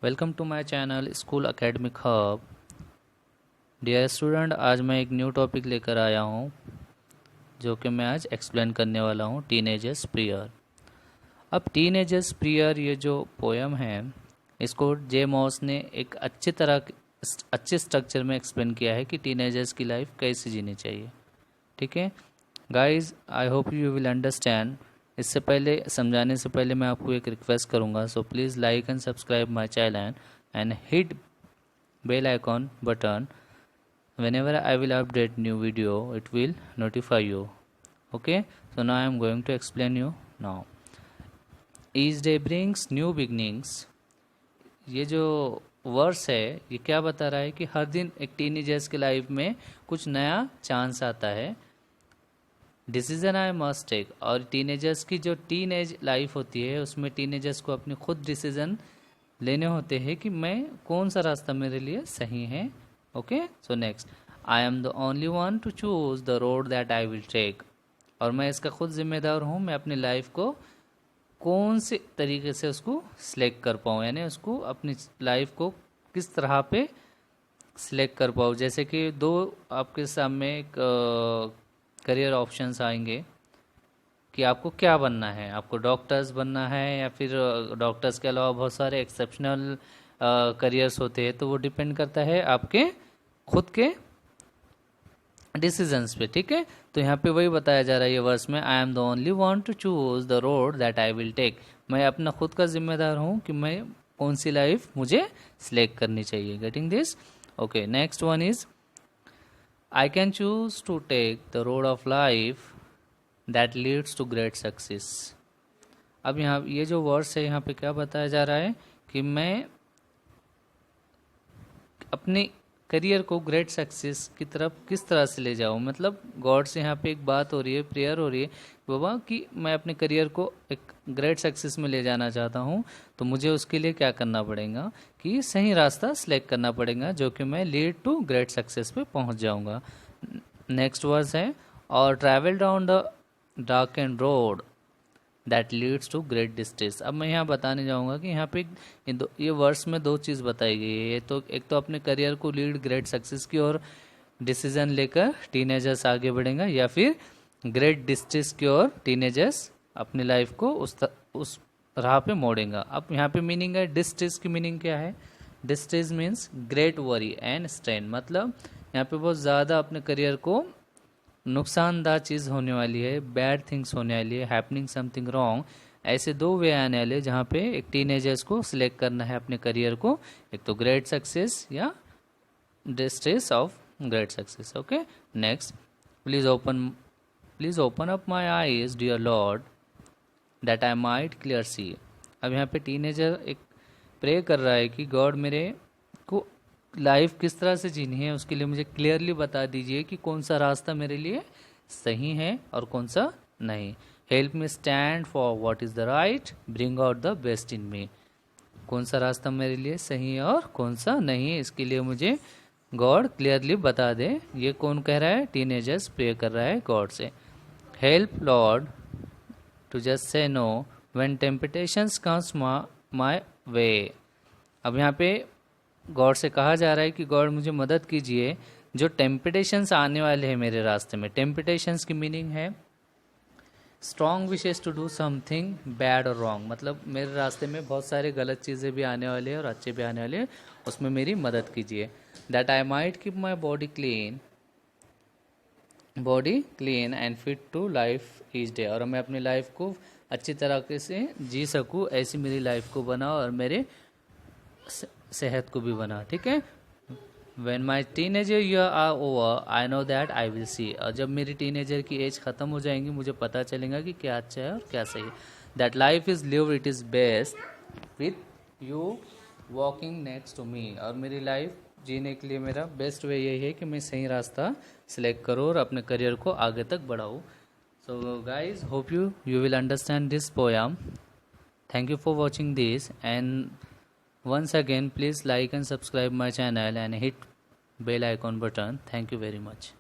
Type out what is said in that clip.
Welcome to my channel school academic hub. Dear student, आज मैं एक न्यू टॉपिक लेकर आया हूँ जो कि मैं आज एक्सप्लेन करने वाला हूँ, टीनेजर्स प्रेयर। अब टीनेजर्स प्रेयर ये जो पोएम है इसको जे मॉस ने एक अच्छे स्ट्रक्चर में एक्सप्लेन किया है कि टीनेजर्स की लाइफ कैसे जीनी चाहिए। ठीक है guys, I hope you will understand. इससे पहले समझाने से पहले मैं आपको एक रिक्वेस्ट करूंगा, so please like and subscribe my channel and hit bell icon button. whenever I will update new video it will notify you. Okay, so now I am going to explain you now. Each day brings new beginnings. ये जो verse है ये क्या बता रहा है कि हर दिन एक टीनेजर्स की लाइफ में कुछ नया चांस आता है। डिसीजन आई मस्ट टेक, और टीनेजर्स की जो टीनेज लाइफ होती है उसमें टीनेजर्स को अपने खुद डिसीजन लेने होते हैं कि मैं कौन सा रास्ता मेरे लिए सही है। Okay, so next, I am the only one to choose the road that I will take, और मैं इसका खुद जिम्मेदार हूँ, मैं अपनी लाइफ को कौन से तरीके से उसको सिलेक्ट कर पाऊँ, यानी उसको अपनी लाइफ को किस तरह पे सिलेक्ट कर पाऊँ। जैसे कि दो आपके सामने एक करियर ऑप्शंस आएंगे कि आपको क्या बनना है, आपको डॉक्टर्स बनना है या फिर डॉक्टर्स के अलावा बहुत सारे एक्सेप्शनल करियर्स होते हैं, तो वो डिपेंड करता है आपके खुद के डिसीजंस पे। ठीक है, तो यहाँ पे वही बताया जा रहा है ये वर्स में, I am the only one to choose the road that I will take. मैं अपना खुद का जिम्मेदार हूँ कि मैं कौन सी लाइफ मुझे सिलेक्ट करनी चाहिए। Getting this? Okay, next one is I can choose to take the road of life that leads to great success. अब यहाँ ये जो वर्ड्स है यहाँ पे क्या बताया जा रहा है कि मैं अपने करियर को ग्रेट सक्सेस की तरफ किस तरह से ले जाऊँ। मतलब गॉड से यहाँ पे एक बात हो रही है, प्रेयर हो रही है बाबा कि मैं अपने करियर को एक ग्रेट सक्सेस में ले जाना चाहता हूँ, तो मुझे उसके लिए क्या करना पड़ेगा कि सही रास्ता सिलेक्ट करना पड़ेगा जो कि मैं लीड टू ग्रेट सक्सेस पे पहुँच जाऊँगा। नेक्स्ट वर्स है, और travel down the dark end road that leads to great distress. अब मैं यहाँ बताने जाऊँगा कि यहाँ पे ये वर्स में दो चीज़ बताई गई है। तो एक तो अपने करियर को लीड ग्रेट सक्सेस की ओर डिसीजन लेकर टीनेजर्स आगे बढ़ेगा, या फिर ग्रेट डिस्ट्रेस की ओर टीनेजर्स अपनी लाइफ को उस राह पे मोड़ेगा। अब यहाँ पे मीनिंग है, डिस्ट्रेस की मीनिंग क्या है? Distress means great worry and strain. मतलब यहाँ पे बहुत ज़्यादा अपने करियर को नुकसानदायक चीज़ होने वाली है, बैड थिंग्स होने वाली है, हैपनिंग समथिंग रॉन्ग। ऐसे दो वे आने वाले जहाँ पे एक टीनेजर्स को सिलेक्ट करना है अपने करियर को, एक तो ग्रेट सक्सेस या distress of great success. Okay, next, please open up my eyes dear lord that I might clear see. अब यहाँ पे टीनेजर एक प्रे कर रहा है कि गॉड मेरे को लाइफ किस तरह से जीनी है उसके लिए मुझे क्लियरली बता दीजिए कि कौन सा रास्ता मेरे लिए सही है और कौन सा नहीं। Help me stand for what is the right, bring out the best in me. कौन सा रास्ता मेरे लिए सही है और कौन सा नहीं है, इसके लिए मुझे गॉड क्लियरली बता दे। ये कौन कह रहा है? टीनेजर्स प्रे कर रहा है गॉड से। Help Lord to just say no when temptations comes my way. अब यहाँ पे गॉड से कहा जा रहा है कि गॉड मुझे मदद कीजिए जो टेम्पटेशंस आने वाले हैं मेरे रास्ते में। टेम्पटेशंस की मीनिंग है strong wishes to do something bad और रॉन्ग। मतलब मेरे रास्ते में बहुत सारे गलत चीज़ें भी आने वाले हैं और अच्छे भी आने वाले हैं, उसमें मेरी मदद कीजिए। That I might keep my body clean and fit to life each day, और मैं अपनी लाइफ को अच्छी तरीके से जी सकूँ, ऐसी मेरी लाइफ को बनाओ और मेरे सेहत को भी बना। ठीक है, When my teenager year are over, I know that I will see. और जब मेरी टीनेजर की एज ख़त्म हो जाएंगी मुझे पता चलेगा कि क्या अच्छा है और क्या सही है। That life is lived it is best with you walking next to me, और मेरी लाइफ जीने के लिए मेरा बेस्ट वे यही है कि मैं सही रास्ता सिलेक्ट करूँ और अपने करियर को आगे तक बढ़ाऊँ। So guys, hope you will understand this poem. Thank you for watching this, and once again please like and subscribe my channel and hit bell icon button. Thank you very much.